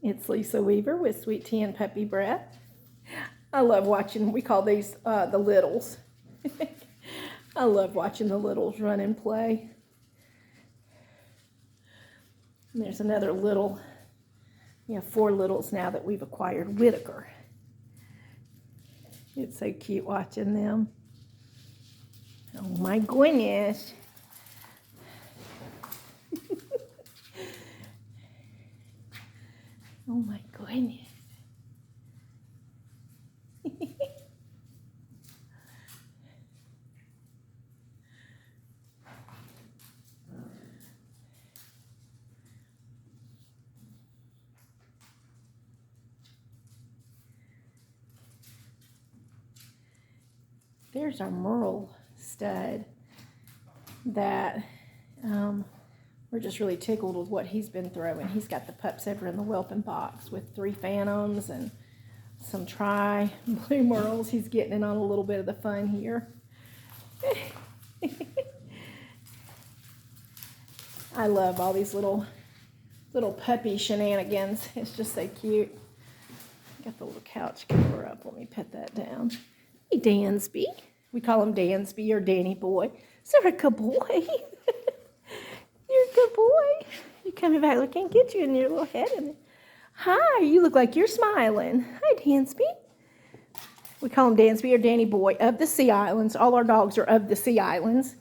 It's Lisa Weaver with Sweet Tea and Puppy Breath. I love watching, we call these the littles. I love watching the littles run and play. And there's another little, we have 4 littles now that we've acquired. Whitaker. It's so cute watching them. Oh my goodness. Oh my goodness. There's our Merle stud that we're just really tickled with what he's been throwing. He's got the pups over in the whelping box with 3 phantoms and some blue Merles. He's getting in on a little bit of the fun here. I love all these little puppy shenanigans. It's just so cute. Got the little couch cover up. Let me put that down. Hey, Dansby. We call him Dansby or Danny Boy. So you're a good boy. You're a good boy. You're coming back. I can't get you in your little head. Hi, you look like you're smiling. Hi, Dansby. We call him Dansby or Danny Boy of the Sea Islands. All our dogs are of the Sea Islands.